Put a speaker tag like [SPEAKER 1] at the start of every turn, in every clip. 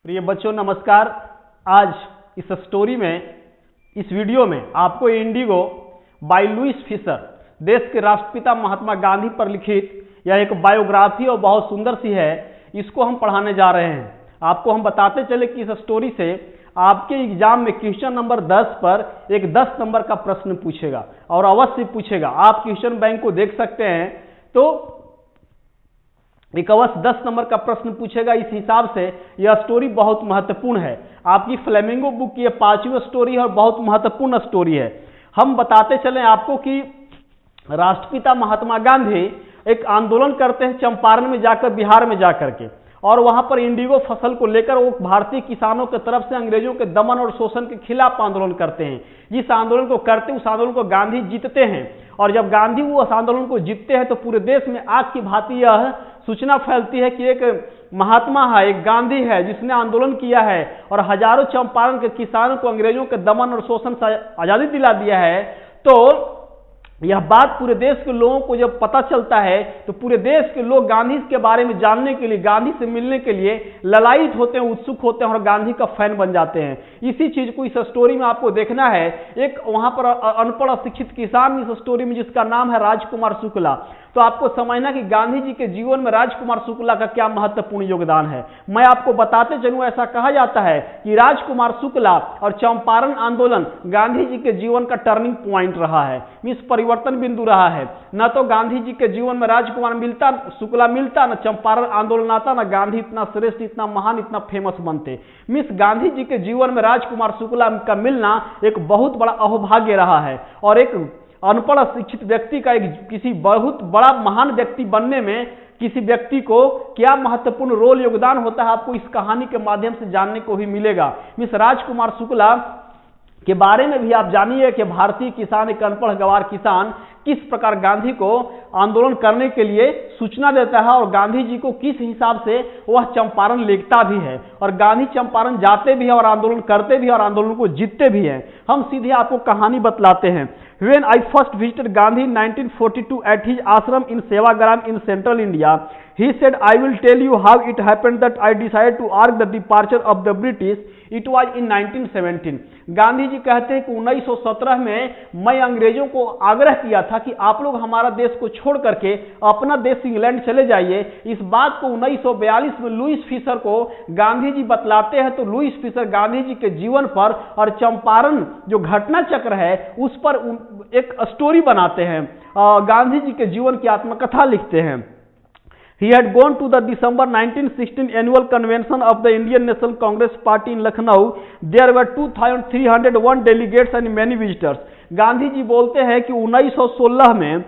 [SPEAKER 1] प्रिय बच्चों नमस्कार। आज इस स्टोरी में, इस वीडियो में आपको इंडिगो बाय लुईस फिशर, देश के राष्ट्रपिता महात्मा गांधी पर लिखित यह एक बायोग्राफी और बहुत सुंदर सी है, इसको हम पढ़ाने जा रहे हैं। आपको हम बताते चले कि इस स्टोरी से आपके एग्जाम में क्वेश्चन नंबर 10 पर एक 10 नंबर का प्रश्न पूछेगा और अवश्य पूछेगा। आप क्वेश्चन बैंक को देख सकते हैं तो एक अवश्य 10 नंबर का प्रश्न पूछेगा। इस हिसाब से यह स्टोरी बहुत महत्वपूर्ण है। आपकी फ्लेमिंगो बुक की यह 5वीं स्टोरी है और बहुत महत्वपूर्ण स्टोरी है। हम बताते चले आपको कि राष्ट्रपिता महात्मा गांधी एक आंदोलन करते हैं चंपारण में जाकर, बिहार में जाकर के, और वहां पर इंडिगो फसल को लेकर वो भारतीय किसानों की तरफ से अंग्रेजों के दमन और शोषण के खिलाफ आंदोलन करते हैं। जिस आंदोलन को करते उस आंदोलन को गांधी जीतते हैं, और जब गांधी वो उस आंदोलन को जीतते हैं तो पूरे देश में आग की भांति यह सूचना फैलती है कि एक महात्मा है, एक गांधी है जिसने आंदोलन किया है और हजारों चंपारण के किसानों को अंग्रेजों के दमन और शोषण से आजादी दिला दिया है। तो यह बात पूरे देश के लोगों को जब पता चलता है तो पूरे देश के लोग गांधी के बारे में जानने के लिए, गांधी से मिलने के लिए ललायित होते हैं, उत्सुक होते हैं और गांधी का फैन बन जाते हैं। इसी चीज को इस स्टोरी में आपको देखना है। एक वहां पर अनपढ़ अशिक्षित किसान इस स्टोरी में, जिसका नाम है राजकुमार शुक्ला। तो आपको समझना कि गांधी जी के जीवन में राजकुमार शुक्ला का क्या महत्वपूर्ण योगदान है। मैं आपको बताते चलूं, ऐसा कहा जाता है कि राजकुमार शुक्ला और चंपारण आंदोलन गांधी जी के जीवन का टर्निंग पॉइंट रहा है, इस परिवर्तन बिंदु रहा है। न तो गांधी जी के जीवन में राजकुमार शुक्ला मिलता, न चंपारण आंदोलन आता, न गांधी इतना श्रेष्ठ, इतना महान, इतना फेमस बनते। मिस गांधी जी के जीवन में राजकुमार शुक्ला का मिलना एक बहुत बड़ा अहोभाग्य रहा है, और एक अनपढ़ शिक्षित व्यक्ति का एक किसी बहुत बड़ा महान व्यक्ति बनने में किसी व्यक्ति को क्या महत्वपूर्ण रोल योगदान होता है, आपको इस कहानी के माध्यम से जानने को भी मिलेगा। मिस राजकुमार शुक्ला के बारे में भी आप जानिए कि भारतीय किसान, एक अनपढ़ गवार किसान, किस प्रकार गांधी को आंदोलन करने के लिए सूचना देता है और गांधी जी को किस हिसाब से वह चंपारण लिखता भी है, और गांधी चंपारण जाते भी हैं और आंदोलन करते भी हैं और आंदोलन को जीतते भी हैं। हम सीधे आपको कहानी बतलाते हैं। When I first visited Gandhi in 1942 at his ashram in Sevagram in central India, he said, I will tell you how it happened that I decided to argue the departure of the British. It was in 1917. Gandhi ji कहते हैं कि 1917 में मैं अंग्रेजों को आग्रह किया था कि आप लोग हमारा देश को छोड़ करके अपना देश इंग्लैंड चले जाइए। इस बात को 1942 में लुईस फिशर को गांधी जी बतलाते हैं। तो लुईस फिशर गांधी जी के जीवन पर और चंपारण जो घटना चक्र है उस पर एक स्टोरी बनाते हैं, गांधी जी के जीवन की आत्मकथा लिखते हैं। He had gone to the December 1916 annual convention of the Indian National Congress Party in Lucknow. There were 2,301 delegates and many visitors. Gandhi ji बोलते हैं कि 1916 में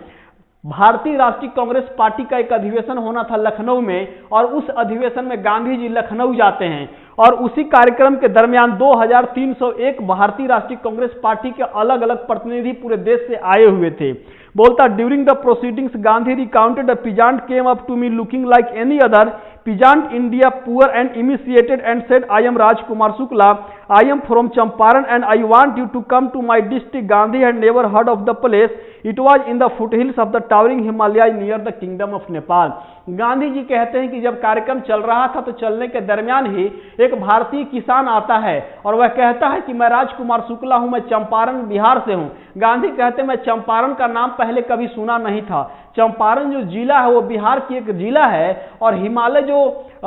[SPEAKER 1] भारतीय राष्ट्रीय कांग्रेस पार्टी का एक अधिवेशन होना था लखनऊ में, और उस अधिवेशन में गांधी जी लखनऊ जाते हैं, और उसी कार्यक्रम के दरमियान 2301 भारतीय राष्ट्रीय कांग्रेस पार्टी के अलग अलग प्रतिनिधि पूरे देश से आए हुए थे। बोलता, during the proceedings Gandhi recounted, a peasant came up to me looking like any other peasant India, poor and emaciated, and said, I am Rajkumar Shukla, I am from Champaran and I want you to come to my district. Gandhi had never heard of the place. It was in the foothills of the towering Himalayas near the kingdom of Nepal. Gandhi ji कहते हैं कि जब कार्यक्रम चल रहा था तो चलने के दरमियान ही एक भारतीय किसान आता है और वह कहता है कि मैं राजकुमार शुक्ला हूं, मैं चंपारण बिहार से हूं। गांधी कहते हैं मैं चंपारण का नाम पहले कभी सुना नहीं था। चंपारण जो जिला है वो बिहार की एक जिला है, और हिमालय जो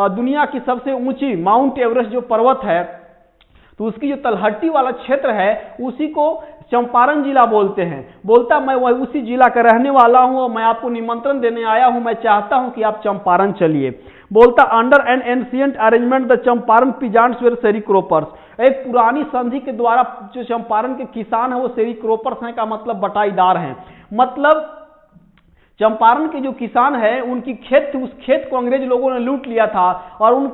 [SPEAKER 1] दुनिया की सबसे ऊंची माउंट एवरेस्ट जो पर्वत है, तो उसकी जो तलहटी वाला क्षेत्र है उसी को चंपारण जिला बोलते हैं। बोलता, मैं वही उसी जिला का रहने वाला हूं और मैं आपको निमंत्रण देने आया हूं, मैं चाहता हूं कि आप चंपारण चलिए। बोलता, under an ancient arrangement the Champaran peasants were sharecroppers. एक पुरानी संधि के द्वारा जो चंपारण के किसान है वो शेरीक्रोपर्स हैं, का मतलब बटाईदार हैं। मतलब चंपारण के जो किसान है उनकी खेत थी, उस खेत को अंग्रेज लोगों ने लूट लिया था और उन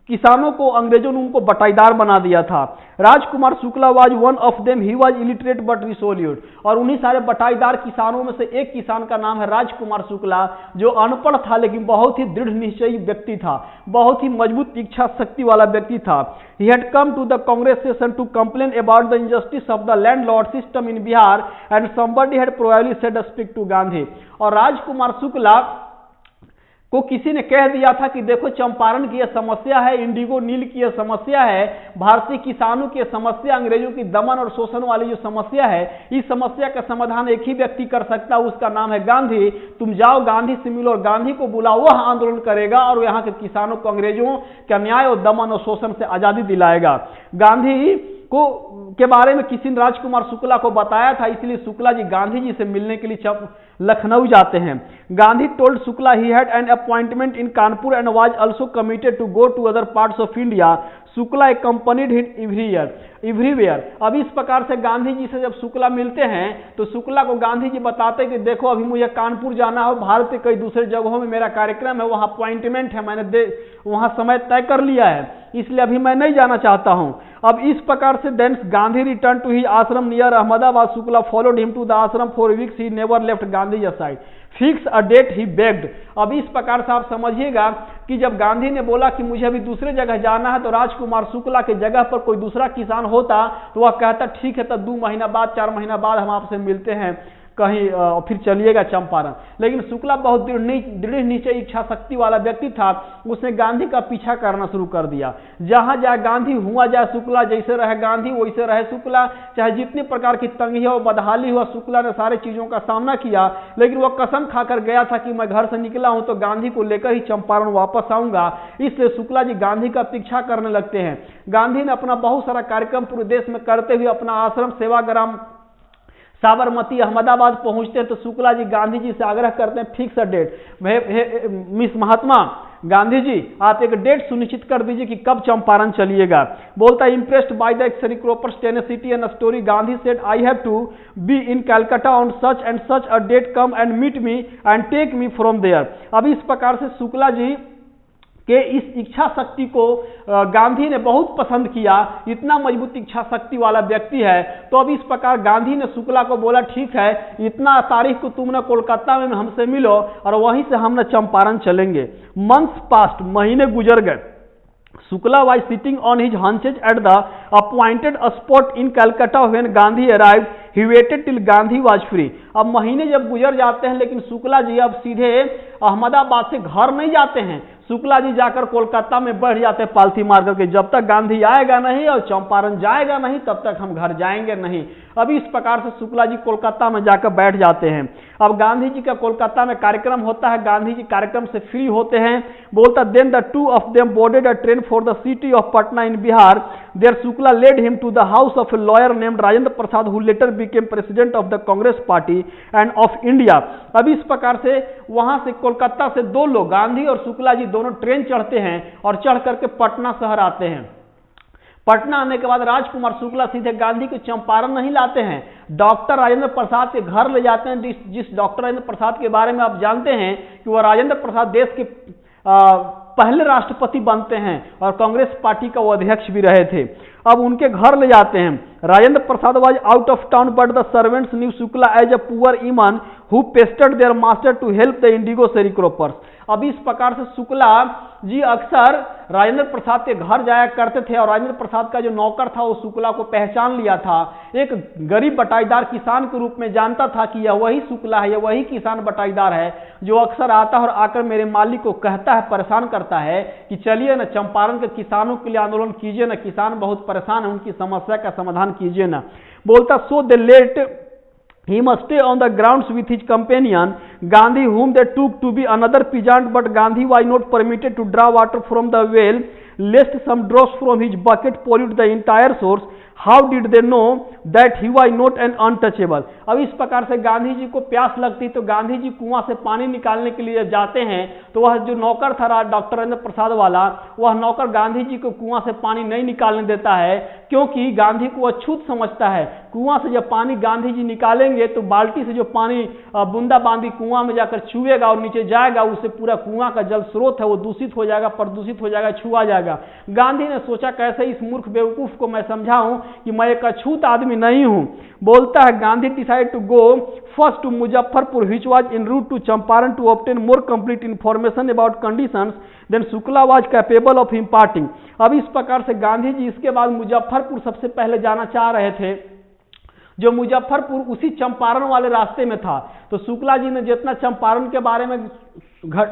[SPEAKER 1] किसानों को अंग्रेजों ने उनको बटाईदार बना दिया था। Rajkumar Shukla was one of them, he was illiterate but resolute. और उन्हीं सारे बटाईदार किसानों में से एक किसान का नाम है राजकुमार शुक्ला, जो अनपढ़ था लेकिन बहुत ही दृढ़ निश्चयी व्यक्ति था, बहुत ही मजबूत इच्छा शक्ति वाला व्यक्ति था। He had come to the Congress session to complain about the injustice of the landlord system in Bihar, and somebody had probably said speak to Gandhi. और राजकुमार शुक्ला को किसी ने कह दिया था कि देखो चंपारण की यह समस्या है, इंडिगो नील की यह समस्या है, भारतीय किसानों की समस्या, अंग्रेजों की दमन और शोषण वाली जो समस्या है, इस समस्या का समाधान एक ही व्यक्ति कर सकता है, उसका नाम है गांधी। तुम जाओ गांधी से मिलो और गांधी को बुलाओ, वह आंदोलन करेगा और यहाँ के किसानों को अंग्रेजों के अन्याय और दमन और शोषण से आजादी दिलाएगा। गांधी को के बारे में किसी ने राजकुमार शुक्ला को बताया था, इसलिए शुक्ला जी गांधी जी से मिलने के लिए लखनऊ जाते हैं। Gandhi told Shukla he had an appointment in Kanpur and was also committed to go to other parts of India. Shukla accompanied him everywhere. अब इस प्रकार से गांधी जी से जब शुक्ला मिलते हैं तो शुक्ला को गांधी जी बताते कि देखो अभी मुझे कानपुर जाना है, भारत के कई दूसरे जगहों में मेरा कार्यक्रम है, वहां अपॉइंटमेंट है, मैंने वहां समय तय कर लिया है, इसलिए अभी मैं नहीं जाना चाहता हूं। अब इस प्रकार से then Gandhi return to he ashram near Ahmedabad. Shukla followed him to the ashram for weeks, he never left Gandhi side, fix a date he begged. अब इस प्रकार से आप समझिएगा कि जब गांधी ने बोला कि मुझे अभी दूसरे जगह जाना है तो राजकुमार शुक्ला के जगह पर कोई दूसरा किसान होता तो वह कहता ठीक है, तब 2 महीना बाद 4 महीना बाद हम आपसे मिलते हैं कहीं, फिर चलिएगा चंपारण। लेकिन शुक्ला बहुत दृढ़ निश्चय इच्छा शक्ति वाला व्यक्ति था, उसने गांधी का पीछा करना शुरू कर दिया। जहां जाए गांधी, हुआ जाए शुक्ला, जैसे रहे गांधी वैसे रहे शुक्ला, चाहे जितनी प्रकार की तंगी हो बदहाली हुआ, शुक्ला ने सारे चीजों का सामना किया। लेकिन वह कसम खाकर गया था कि मैं घर से निकला हूं तो गांधी को लेकर ही चंपारण वापस आऊंगा, इसलिए शुक्ला जी गांधी का पीछा करने लगते हैं। गांधी ने अपना बहुत सारा कार्यक्रम पूरे देश में करते हुए अपना आश्रम सेवाग्राम साबरमती अहमदाबाद पहुंचते हैं तो शुक्ला जी गांधी जी से आग्रह करते हैं fix a date. Miss Mahatma Gandhi ji आप एक डेट सुनिश्चित कर दीजिए कि कब चंपारण चलिएगा। बोलता है impressed by the sharecroppers tenacity and story, Gandhi said I have to be in Calcutta on such and such a date, come and meet me and take me from there. अब इस प्रकार से शुक्ला जी कि इस इच्छा शक्ति को गांधी ने बहुत पसंद किया, इतना मजबूत इच्छा शक्ति वाला व्यक्ति है। तो अब इस प्रकार गांधी ने शुक्ला को बोला ठीक है, इतना तारीख को तुमने कोलकाता में हमसे मिलो और वहीं से हम न चंपारण चलेंगे। मंथ्स पास्ट, महीने गुजर गए। Shukla was sitting on his haunches at the appointed spot in Calcutta when Gandhi arrived, he waited till Gandhi was free. अब महीने जब गुजर जाते हैं लेकिन शुक्ला जी अब सीधे अहमदाबाद से घर नहीं जाते हैं, शुक्ला जी जाकर कोलकाता में बैठ जाते हैं पालथी मार करके, जब तक गांधी आएगा नहीं और चंपारण जाएगा नहीं तब तक हम घर जाएंगे नहीं। अब इस प्रकार से शुक्ला जी कोलकाता में जाकर बैठ जाते हैं। अब गांधी जी का कोलकाता में कार्यक्रम होता है, गांधी जी कार्यक्रम से फ्री होते हैं। बोलता then the two of them boarded a train for the city of Patna in Bihar, there Shukla led him to the house of a lawyer named Rajendra Prasad who later became president of the Congress party and of India. अब इस प्रकार से वहां से कोलकाता से 2 लोग गांधी और शुक्ला जी दोनों ट्रेन चढ़ते हैं और चढ़ करके पटना शहर आते हैं। पटना आने के बाद राजकुमार शुक्ला सीधे गांधी को चंपारण नहीं लाते हैं, डॉक्टर राजेंद्र प्रसाद के घर ले जाते हैं। जिस डॉक्टर राजेंद्र प्रसाद के बारे में आप जानते हैं कि वह राजेंद्र प्रसाद देश के पहले राष्ट्रपति बनते हैं और कांग्रेस पार्टी का वो अध्यक्ष भी रहे थे। अब उनके घर ले जाते हैं। Rajendra Prasad was out of town but the servants knew Shukla as a poor yeoman who pestered their master to help the indigo sharecroppers. अब इस प्रकार से शुक्ला जी अक्सर राजेंद्र प्रसाद के घर जाया करते थे और राजेंद्र प्रसाद का जो नौकर था वो शुक्ला को पहचान लिया था, एक गरीब बटाईदार किसान के रूप में जानता था कि यह वही शुक्ला है, यह वही किसान बटाईदार है जो अक्सर आता है और आकर मेरे मालिक को कहता है, परेशान करता है कि चलिए ना चंपारण के किसानों के लिए आंदोलन कीजिए ना, किसान बहुत परेशान है, उनकी समस्या का समाधान कीजिए ना। बोलता सो दे late he must stay on the grounds with his companion Gandhi, whom they took to be another peasant, but Gandhi was not permitted to draw water from the well lest some drops from his bucket pollute the entire source. How did they know that he was not an untouchable? अब इस प्रकार से गांधी जी को प्यास लगती तो गांधी जी कुआं से पानी निकालने के लिए जाते हैं तो वह जो नौकर था डॉक्टर राजेंद्र प्रसाद वाला, वह नौकर गांधी जी को कुआं से पानी नहीं निकालने देता है क्योंकि गांधी को अछूत समझता है। कुआं से जब पानी गांधी जी निकालेंगे तो बाल्टी से जो पानी बूंदा बांदी कुआं में जाकर छुएगा और नीचे जाएगा, उससे पूरा कुआं का जल स्रोत है वो दूषित हो जाएगा, प्रदूषित हो जाएगा, छुआ जाएगा। गांधी ने सोचा कैसे इस मूर्ख बेवकूफ को मैं समझाऊं कि मैं एक अछूत आदमी नहीं हूं। बोलता है Gandhi decide to go first to Muzaffarpur which was en route to Champaran to obtain more complete information about conditions than Shukla was capable of imparting. अब इस प्रकार से गांधी जी इसके बाद मुजफ्फरपुर सबसे पहले जाना चाह रहे थे जो मुजफ्फरपुर उसी चंपारण वाले रास्ते में था। तो शुक्ला जी ने जितना चंपारण के बारे में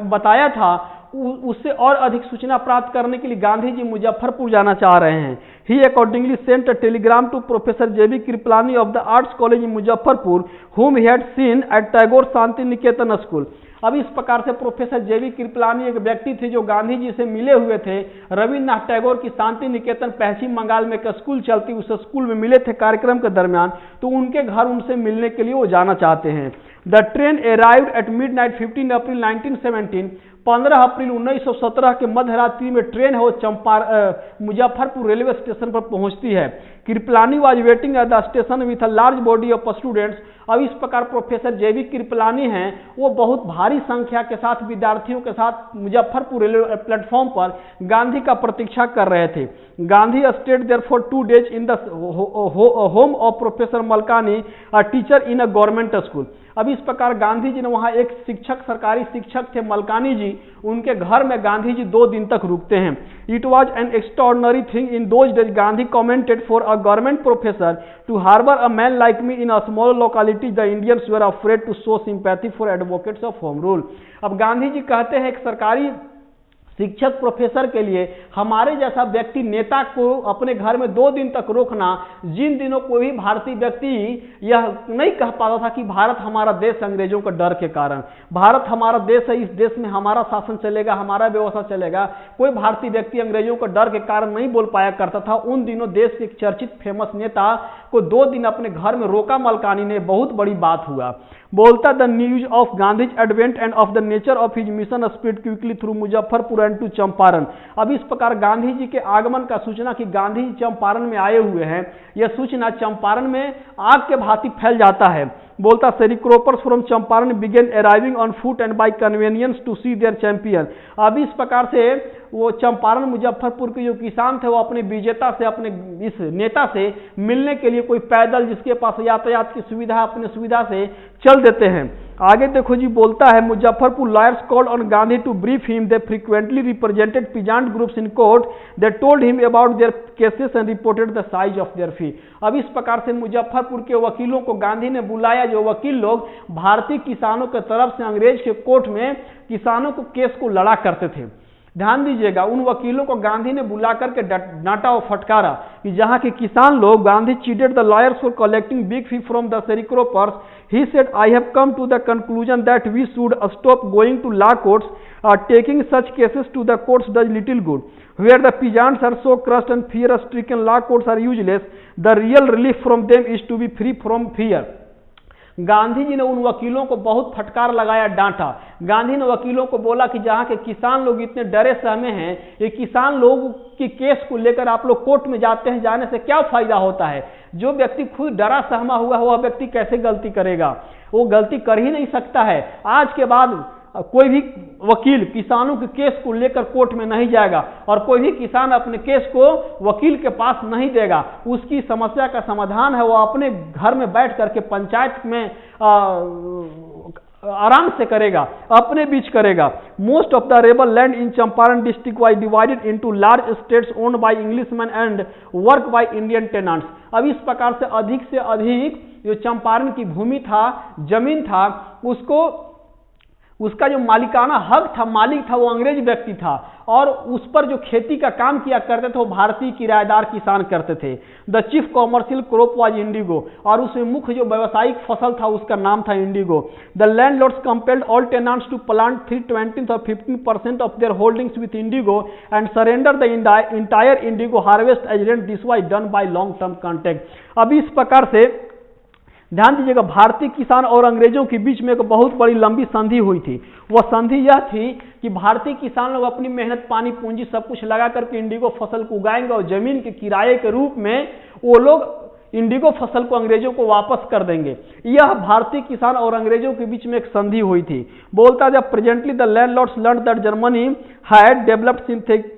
[SPEAKER 1] बताया था उससे और अधिक सूचना प्राप्त करने के लिए गांधी जी मुजफ्फरपुर जाना चाह रहे हैं। He accordingly sent a telegram to professor JB Kripalani of the arts college in Muzaffarpur whom he had seen at Tagore Shantiniketan school. अब इस प्रकार से प्रोफेसर जेबी कृपलानी एक व्यक्ति थे जो गांधी जी से मिले हुए थे। रविन्द्रनाथ टैगोर की शांति निकेतन पश्चिम बंगाल में एक स्कूल चलती, उस स्कूल में मिले थे कार्यक्रम के दरमियान, तो उनके घर उनसे मिलने के लिए वो जाना चाहते हैं। The train arrived at midnight 15 अप्रैल 1917। 15 अप्रैल 1917 के मध्य रात्रि में ट्रेन है वो मुजफ्फरपुर रेलवे स्टेशन पर पहुंचती है। Kripalani was waiting at the station with a large body of students. अब इस प्रकार प्रोफेसर जेबी कृपलानी हैं, वो बहुत भारी संख्या के साथ विद्यार्थियों के साथ मुजफ्फरपुर रेलवे प्लेटफॉर्म पर गांधी का प्रतीक्षा कर रहे थे। Gandhi stayed there for 2 days in the home of professor Malkani, a teacher in a government school. अब इस प्रकार गांधी जी ने वहां एक शिक्षक, सरकारी शिक्षक थे मलकानी जी, उनके घर में गांधी जी 2 दिन तक रुकते हैं। It was an extraordinary thing in those days, Gandhi commented, for a government professor to harbour a man like me in a small locality the Indians were afraid to show sympathy for advocates of home rule. अब गांधी जी कहते हैं एक सरकारी शिक्षक professor के लिए हमारे जैसा व्यक्ति, नेता को अपने घर में 2 दिन तक रोकना, जिन दिनों कोई भी भारतीय व्यक्ति यह नहीं कह पाता था कि भारत हमारा देश अंग्रेजों के डर के कारण, भारत हमारा देश है, इस देश में हमारा शासन चलेगा, हमारा व्यवस्था चलेगा, कोई भारतीय व्यक्ति अंग्रेजों के डर के कारण नहीं बोल पाया करता था। उन दिनों देश के एक चर्चित फेमस नेता को 2 दिन अपने घर में रोका मलकानी ने, बहुत बड़ी बात हुआ। बोलता the news of Gandhi's advent and of the nature of his mission spread quickly through Muzaffarpur and to Champaran. अब इस प्रकार गांधी जी के आगमन का सूचना कि गांधी जी चंपारण में आए हुए हैं, यह सूचना चंपारण में आग के भांति फैल जाता है। बोलता sharecroppers from Champaran began arriving on foot and by conveyance to see their champion. अब इस प्रकार से वो चंपारण मुजफ्फरपुर के जो किसान थे वो अपने विजेता से, अपने इस नेता से मिलने के लिए कोई पैदल, जिसके पास यातायात की सुविधा, अपनी सुविधा से चल देते हैं। आगे देखो जी, बोलता है Muzaffarpur lawyers called on Gandhi to brief him, they frequently represented peasant groups in court, they told him about their cases and reported the size of their fee. अब इस प्रकार से मुजफ्फरपुर के वकीलों को गांधी ने बुलाया, जो वकील लोग भारतीय किसानों के तरफ से अंग्रेज के कोर्ट में किसानों को केस को लड़ा करते थे। ध्यान दीजिएगा, उन वकीलों को गांधी ने बुला करके डांटा और फटकारा कि जहां के किसान लोग, Gandhi chided the lawyers for collecting big fee from the sharecroppers. He said I have come to the conclusion that we should stop going to law courts, taking such cases to the courts does little good, where the peasants are so crushed and fear stricken, law courts are useless, the real relief from them is to be free from fear। Gandhi ji ने उन वकीलों को बहुत फटकार लगाया, डांटा। गांधी ने वकीलों को बोला कि जहां के किसान लोग इतने डरे सहमे हैं, ये किसान लोग की केस को लेकर आप लोग कोर्ट में जाते हैं, जाने से क्या फायदा होता है? जो व्यक्ति खुद डरा सहमा हुआ वह व्यक्ति कैसे गलती करेगा? वो गलती कर ही नहीं सकता है। आज के बाद कोई भी वकील किसानों के केस को लेकर कोर्ट में नहीं जाएगा और कोई भी किसान अपने केस को वकील के पास नहीं देगा। उसकी समस्या का समाधान है वो अपने घर में बैठ करके पंचायत में आराम से करेगा, अपने बीच करेगा। Most of the rebel land in Champaran district was divided into large states owned by Englishman and work by Indian tenants. अब इस प्रकार से अधिक जो चंपारण की भूमि था, जमीन था, उसका जो मालिकाना हक था, मालिक था, वो अंग्रेज व्यक्ति था और उस पर जो खेती का काम किया करते थे वो भारतीय किराएदार किसान करते थे। The chief commercial crop was Indigo, और उसमें मुख्य जो व्यावसायिक फसल था उसका नाम था indigo. The landlords compelled all tenants to plant 3/20 और 15% of their holdings with indigo and surrender the entire indigo harvest as rent. This was done by long term contract. अब इस प्रकार से ध्यान दीजिएगा, भारतीय किसान और अंग्रेजों के बीच में एक बहुत बड़ी लंबी संधि हुई थी। वह संधि यह थी कि भारतीय किसान लोग अपनी मेहनत, पानी, पूंजी सब कुछ लगा करके इंडिगो फसल को उगाएंगे और जमीन के किराए के रूप में वो लोग इंडिगो फसल को अंग्रेजों को वापस कर देंगे। यह भारतीय किसान और अंग्रेजों के बीच में एक संधि हुई थी। बोलता जब presently the landlords learned that Germany had developed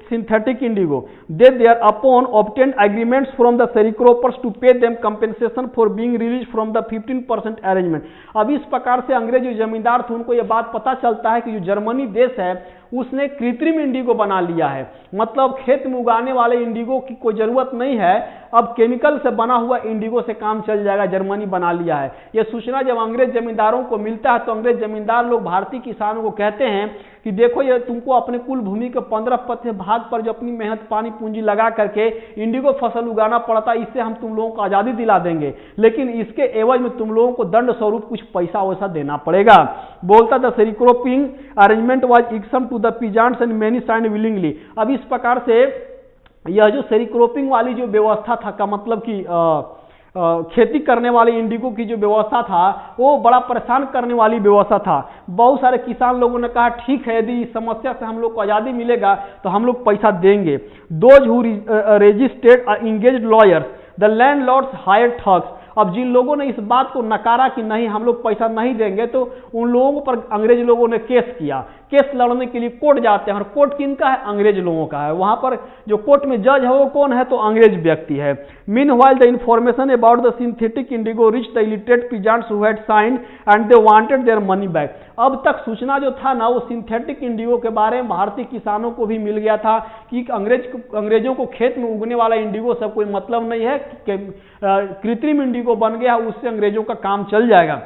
[SPEAKER 1] synthetic indigo, they thereupon obtained agreements from the sharecroppers to pay them compensation for being released from the 15% arrangement। अब इस प्रकार से अंग्रेज जो जमींदार थे उनको यह बात पता चलता है कि जो जर्मनी देश है उसने कृत्रिम इंडिगो बना लिया है, मतलब खेत में उगाने वाले इंडिगो की कोई जरूरत नहीं है, अब केमिकल से बना हुआ इंडिगो से काम चल जाएगा, जर्मनी बना लिया है। यह सूचना जब अंग्रेज जमींदारों को मिलता है तो अंग्रेज जमींदार लोग भारतीय किसानों को कहते हैं कि देखो ये तुमको अपने कुल भूमि के 15% भाग पर जो अपनी मेहनत पानी पूंजी लगा करके इंडिगो फसल उगाना पड़ता है, इससे हम तुम लोगों को आज़ादी दिला देंगे, लेकिन इसके एवज में तुम लोगों को दंड स्वरूप कुछ पैसा वैसा देना पड़ेगा। बोलता the sharecropping arrangement was irksome to the peasants and many signed willingly. अब इस प्रकार से यह जो शेरिक्रोपिंग वाली जो व्यवस्था था, का मतलब कि खेती करने वाले इंडिगो की जो व्यवस्था था वो बड़ा परेशान करने वाली व्यवस्था था। बहुत सारे किसान लोगों ने कहा ठीक है, यदि इस समस्या से हम लोग को आज़ादी मिलेगा तो हम लोग पैसा देंगे। Those who registered engaged lawyers the landlords hired thugs. अब जिन लोगों ने इस बात को नकारा कि नहीं हम लोग पैसा नहीं देंगे, तो उन लोगों पर अंग्रेज लोगों ने केस किया। केस लड़ने के लिए कोर्ट जाते हैं और कोर्ट किनका है? अंग्रेज लोगों का है। वहां पर जो कोर्ट में जज है वो कौन है? तो अंग्रेज व्यक्ति है। Meanwhile the information about the synthetic indigo reached the illiterate peasants who had signed and they wanted their money back. अब तक सूचना जो था ना वो सिंथेटिक इंडिगो के बारे में भारतीय किसानों को भी मिल गया था कि अंग्रेजों को खेत में उगने वाला इंडिगो सब कोई मतलब नहीं है, कृत्रिम इंडिगो बन गया, उससे अंग्रेजों का काम चल जाएगा।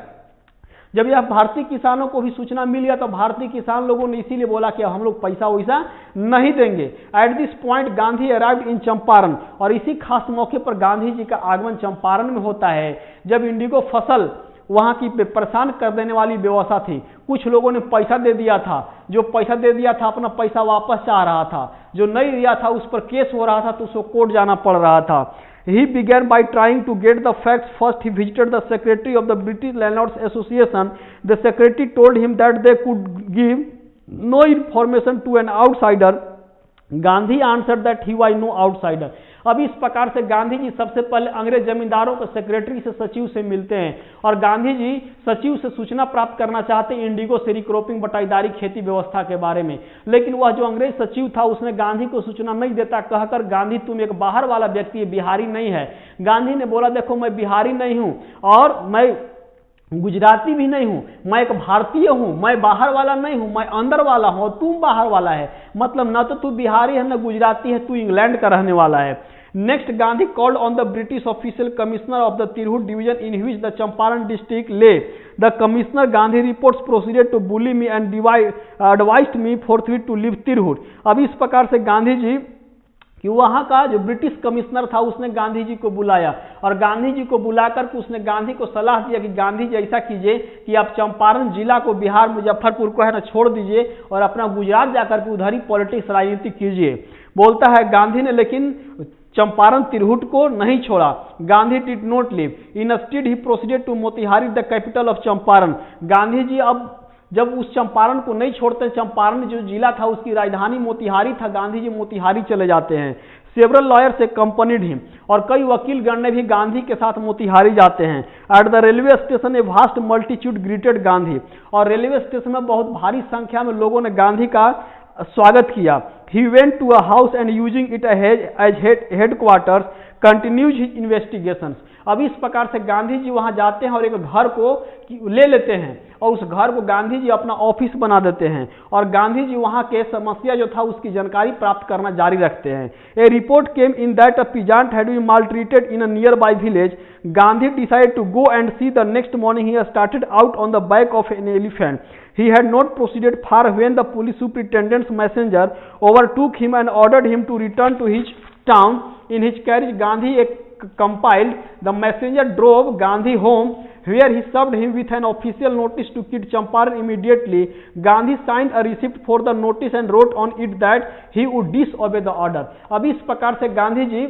[SPEAKER 1] जब यह भारतीय किसानों को भी सूचना मिल गया तो भारतीय किसान लोगों ने इसीलिए बोला कि हम लोग पैसा वैसा नहीं देंगे। At this point Gandhi arrived in Champaran, और इसी खास मौके पर गांधी जी का आगमन चंपारण में होता है। जब इंडिगो फसल वहां की परेशान कर देने वाली व्यवस्था थी, कुछ लोगों ने पैसा दे दिया था, जो पैसा दे दिया था अपना पैसा वापस चाह रहा था, जो नहीं दिया था उस पर केस हो रहा था तो उसको कोर्ट जाना पड़ रहा था। He began by trying to get the facts. First, he visited the secretary of the British Landlords Association. The secretary told him that they could give no information to an outsider. Gandhi answered that he was no outsider. अब इस प्रकार से गांधी जी सबसे पहले अंग्रेज जमींदारों के secretary से, सचिव से मिलते हैं और गांधी जी सचिव से सूचना प्राप्त करना चाहते हैं इंडिगो शेरिक्रोपिंग बटाईदारी खेती व्यवस्था के बारे में। लेकिन वह जो अंग्रेज सचिव था उसने गांधी को सूचना नहीं देता, कहकर गांधी तुम एक बाहर वाला व्यक्ति है, बिहारी नहीं है। गांधी ने बोला देखो मैं बिहारी नहीं हूं और मैं गुजराती भी नहीं हूं, मैं एक भारतीय हूं, मैं बाहर वाला नहीं हूं, मैं अंदर वाला हूं, तुम बाहर वाला है। मतलब न तो तू बिहारी है न गुजराती है, तू इंग्लैंड का रहने वाला है। Next Gandhi called on the British official commissioner of the Tirhut division in which the Champaran district lay. The commissioner Gandhi reports proceeded to bully me and advised me forthwith to leave Tirhut. अब इस प्रकार से गांधी जी कि वहां का जो ब्रिटिश कमिश्नर था उसने गांधी जी को बुलाया और गांधी जी को बुलाकर के उसने गांधी को सलाह दिया कि गांधी जी ऐसा कीजिए कि आप चंपारण जिला को, बिहार मुजफ्फरपुर को है ना छोड़ दीजिए और अपना गुजरात जाकर के उधर ही पॉलिटिक्स राजनीति कीजिए। बोलता है गांधी ने लेकिन चंपारण तिरहुत को नहीं छोड़ा। Gandhi did not leave, instead he proceeded to Motihari the capital of Champaran. Gandhi ji अब जब उस चंपारण को नहीं छोड़ते, चंपारण जो जिला था उसकी राजधानी मोतिहारी था, गांधी जी मोतिहारी चले जाते हैं। सेवरल लॉयर्स एक्कम्पनीड हिम, और कई वकील गण ने भी गांधी के साथ मोतिहारी जाते हैं। At the railway station a vast multitude greeted Gandhi, और रेलवे स्टेशन में बहुत भारी संख्या में लोगों ने गांधी का स्वागत किया। He went to a house and using it as headquarters continues his investigations। अब इस प्रकार से गांधी जी वहां जाते हैं और एक घर को ले लेते हैं और उस घर को गांधी जी अपना ऑफिस बना देते हैं और गांधी जी वहां के समस्या जो था उसकी जानकारी प्राप्त करना जारी रखते हैं। A report came in that a peasant had been maltreated in a nearby village. Gandhi decided to go and see. The next morning he started out on the back of an elephant. He had not proceeded far when the police superintendent's messenger overtook him and ordered him to return to his town in his carriage. Gandhi compiled. The messenger drove Gandhi home, where he served him with an official notice to quit Champaran immediately. Gandhi signed a receipt for the notice and wrote on it that he would disobey the order. अब इस प्रकार से गांधी जी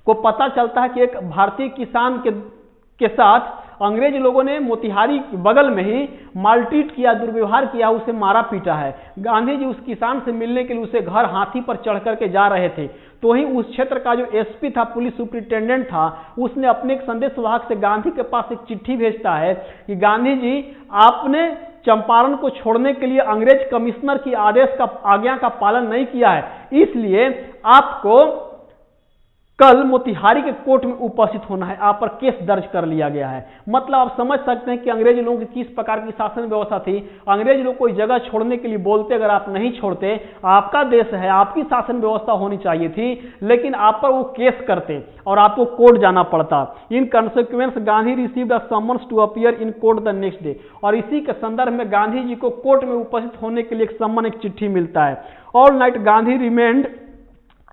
[SPEAKER 1] को पता चलता है कि एक भारतीय किसान के साथ अंग्रेज लोगों ने मोतिहारी के बगल में ही मालट्रीट किया, दुर्व्यवहार किया, उसे मारा पीटा है। गांधी जी उस किसान से मिलने के लिए उसे घर हाथी पर चढ़ करके जा रहे थे, तो ही उस क्षेत्र का जो एसपी था, पुलिस सुपरिटेंडेंट था, उसने अपने एक संदेशवाहक से गांधी के पास एक चिट्ठी भेजता है कि गांधी जी आपने चंपारण को छोड़ने के लिए अंग्रेज कमिश्नर की आज्ञा का पालन नहीं किया है, इसलिए आपको कल मोतिहारी के कोर्ट में उपस्थित होना है, आप पर केस दर्ज कर लिया गया है। मतलब आप समझ सकते हैं कि अंग्रेज लोगों की किस प्रकार की शासन व्यवस्था थी। अंग्रेज लोग कोई जगह छोड़ने के लिए बोलते, अगर आप नहीं छोड़ते, आपका देश है, आपकी शासन व्यवस्था होनी चाहिए थी, लेकिन आप पर वो केस करते और आपको कोर्ट जाना पड़ता। In consequence Gandhi received a summons to appear in court the next day. और इसी के संदर्भ में गांधी जी को कोर्ट में उपस्थित होने के लिए एक सम्मन, एक चिट्ठी मिलता है। All night Gandhi remained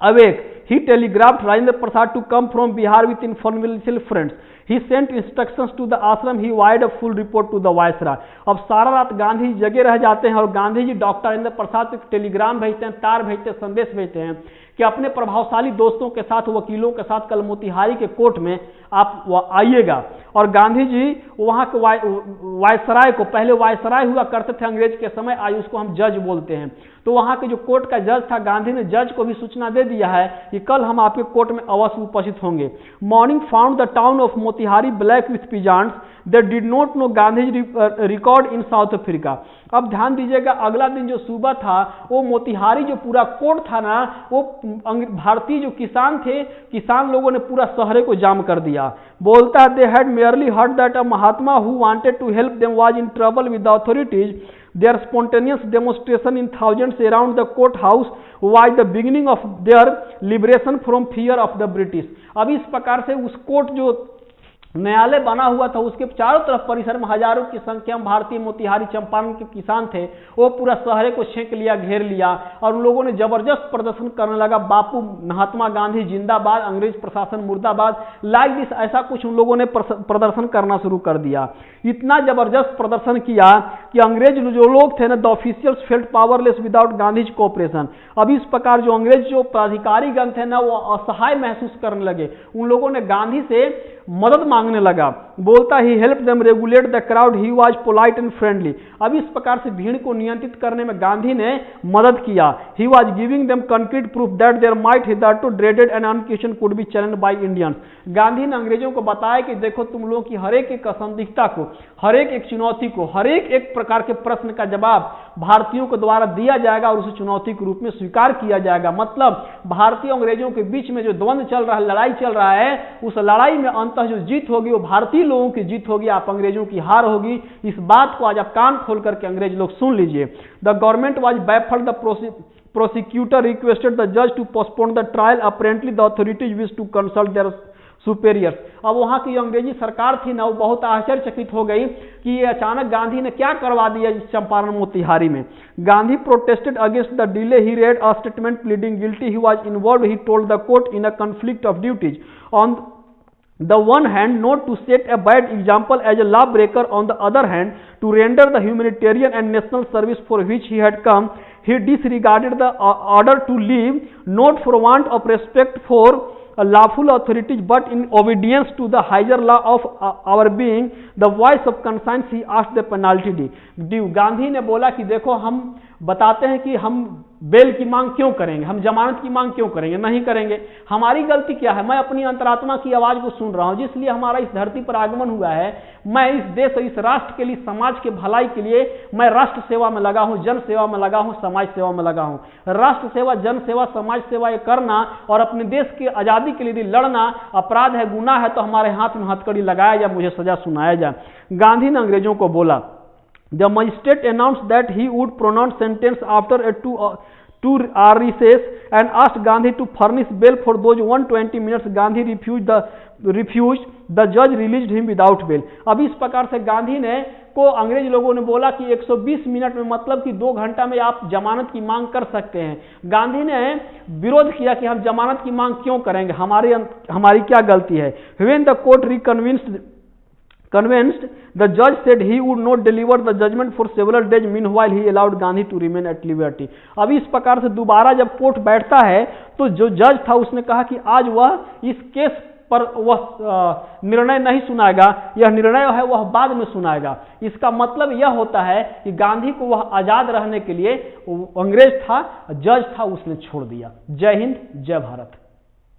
[SPEAKER 1] awake. He telegraphed Rajendra Prasad to come from Bihar with influential friends. He sent instructions to the ashram. He wired a full report to the viceroy. अब सारा रात गांधी जगे रह जाते हैं और गांधी जी डॉक्टर राजेंद्र प्रसाद को टेलीग्राम भेजते हैं, तार भेजते हैं, संदेश भेजते हैं कि अपने प्रभावशाली दोस्तों के साथ, वकीलों के साथ कल मोतिहारी के कोर्ट में आप आइएगा। और गांधी जी वहाँ के वायसराय को, पहले वायसराय हुआ करते थे अंग्रेज के समय, आज उसको हम जज बोलते हैं, तो वहाँ के जो कोर्ट का जज था, गांधी ने जज को भी सूचना दे दिया है कि कल हम आपके कोर्ट में अवश्य उपस्थित होंगे। Morning found the town of Motihari black with peasants that did not know Gandhi record in South Africa. अब ध्यान दीजिएगा, अगला दिन जो सुबह था, वो मोतिहारी जो पूरा कोर्ट था ना, वो भारतीय जो किसान थे, किसान लोगों ने पूरा शहर को जाम कर दिया। बोलता है, they had merely heard that a mahatma who wanted to help them was in trouble with the authorities. Their spontaneous demonstration in thousands around the courthouse was the beginning of their liberation from fear of the British। अब इस प्रकार से उस court जो न्यायालय बना हुआ था, उसके चारों तरफ परिसर में हजारों की संख्या में भारतीय मोतिहारी चंपारण के किसान थे, वो पूरा शहर को छेक लिया, घेर लिया और उन लोगों ने जबरदस्त प्रदर्शन करने लगा। बापू महात्मा गांधी जिंदाबाद, अंग्रेज प्रशासन मुर्दाबाद, लाइक दिस, ऐसा कुछ उन लोगों ने प्रदर्शन करना शुरू कर दिया। इतना जबरदस्त प्रदर्शन किया कि अंग्रेज जो लोग थे ना, the officials felt powerless without Gandhi's cooperation. अब इस प्रकार जो अंग्रेज जो प्राधिकारीगण थे ना, वो असहाय महसूस करने लगे। उन लोगों ने गांधी से मदद मांगने लगा। बोलता he help them regulate the crowd, he was polite and friendly. अब इस प्रकार से भीड़ को नियंत्रित करने में गांधी ने मदद किया। He was giving them concrete proof that their might hitherto dreaded and unquestioned could be challenged by Indians. Gandhi ने अंग्रेजों को बताया कि देखो, तुम लोगों की हर एक असंदिग्धता को, हर एक चुनौती को, हर एक प्रकार के प्रश्न का जवाब भारतीयों के द्वारा दिया जाएगा और उसे चुनौती के रूप में स्वीकार किया जाएगा। मतलब भारतीय अंग्रेजों के बीच में जो द्वंद्व चल रहा है, लड़ाई चल रहा है, उस लड़ाई में अंततः जो जीत होगी वो भारतीय लोगों की जीत होगी, आप अंग्रेजों की हार होगी। इस बात को आज आप कान खोल करके अंग्रेज लोग सुन लीजिए। The government was baffled, the prosecutor requested the judge to postpone the trial. Apparently the authorities wished to consult their superiors। अब वहाँ की अंग्रेजी सरकार थी ना, वो बहुत आश्चर्यचकित हो गई कि ये अचानक गांधी ने क्या करवा दिया चंपारण मोतिहारी में। Gandhi protested against the delay. He read a statement pleading guilty. He was involved, he told the court, in a conflict of duties। On the one hand, not to set a bad example as a lawbreaker, on the other hand, to render the humanitarian and national service for which he had come. He disregarded the order to leave, not for want of respect for lawful authorities, but in obedience to the higher law of our being, the voice of conscience, he asked the penalty due। Gandhi ने बोला कि देखो, हम बताते हैं कि हम bell की मांग क्यों करेंगे, हम जमानत की मांग क्यों करेंगे, नहीं करेंगे। हमारी गलती क्या है? मैं अपनी अंतरात्मा की आवाज को सुन रहा हूं, जिसलिए हमारा इस धरती पर आगमन हुआ है। मैं इस देश और इस राष्ट्र के लिए, समाज के भलाई के लिए मैं राष्ट्र सेवा में लगा हूं, जन सेवा में लगा हूं, समाज सेवा में लगा हूं। राष्ट्र सेवा, जन सेवा, समाज सेवा ये करना और अपने देश की आजादी के लिए लड़ना अपराध है, गुनाह है, तो हमारे हाथ में हथकड़ी लगाया जाए, मुझे सजा सुनाया जाए। गांधी ने अंग्रेजों को बोला, the magistrate announced that he would pronounce sentence after a two hour recess and asked Gandhi to furnish bail for those 120 minutes. Gandhi refused. The judge released him without bail। अब इस प्रकार से गांधी ने को अंग्रेज लोगों ने बोला कि 120 मिनट में, मतलब कि 2 घंटा में आप जमानत की मांग कर सकते हैं। गांधी ने विरोध किया कि हम जमानत की मांग क्यों करेंगे, हमारी क्या गलती है। When the court convinced, the judge said he would not deliver the judgment for several days. Meanwhile, he allowed Gandhi to remain at liberty। अब इस प्रकार से दोबारा जब कोर्ट बैठता है, तो जो जज था उसने कहा कि आज वह इस केस पर वह निर्णय नहीं सुनाएगा, यह निर्णय है वह बाद में सुनाएगा। इसका मतलब यह होता है कि गांधी को वह आजाद रहने के लिए, अंग्रेज था, जज था, उसने छोड़ दिया। जय हिंद, जय भारत।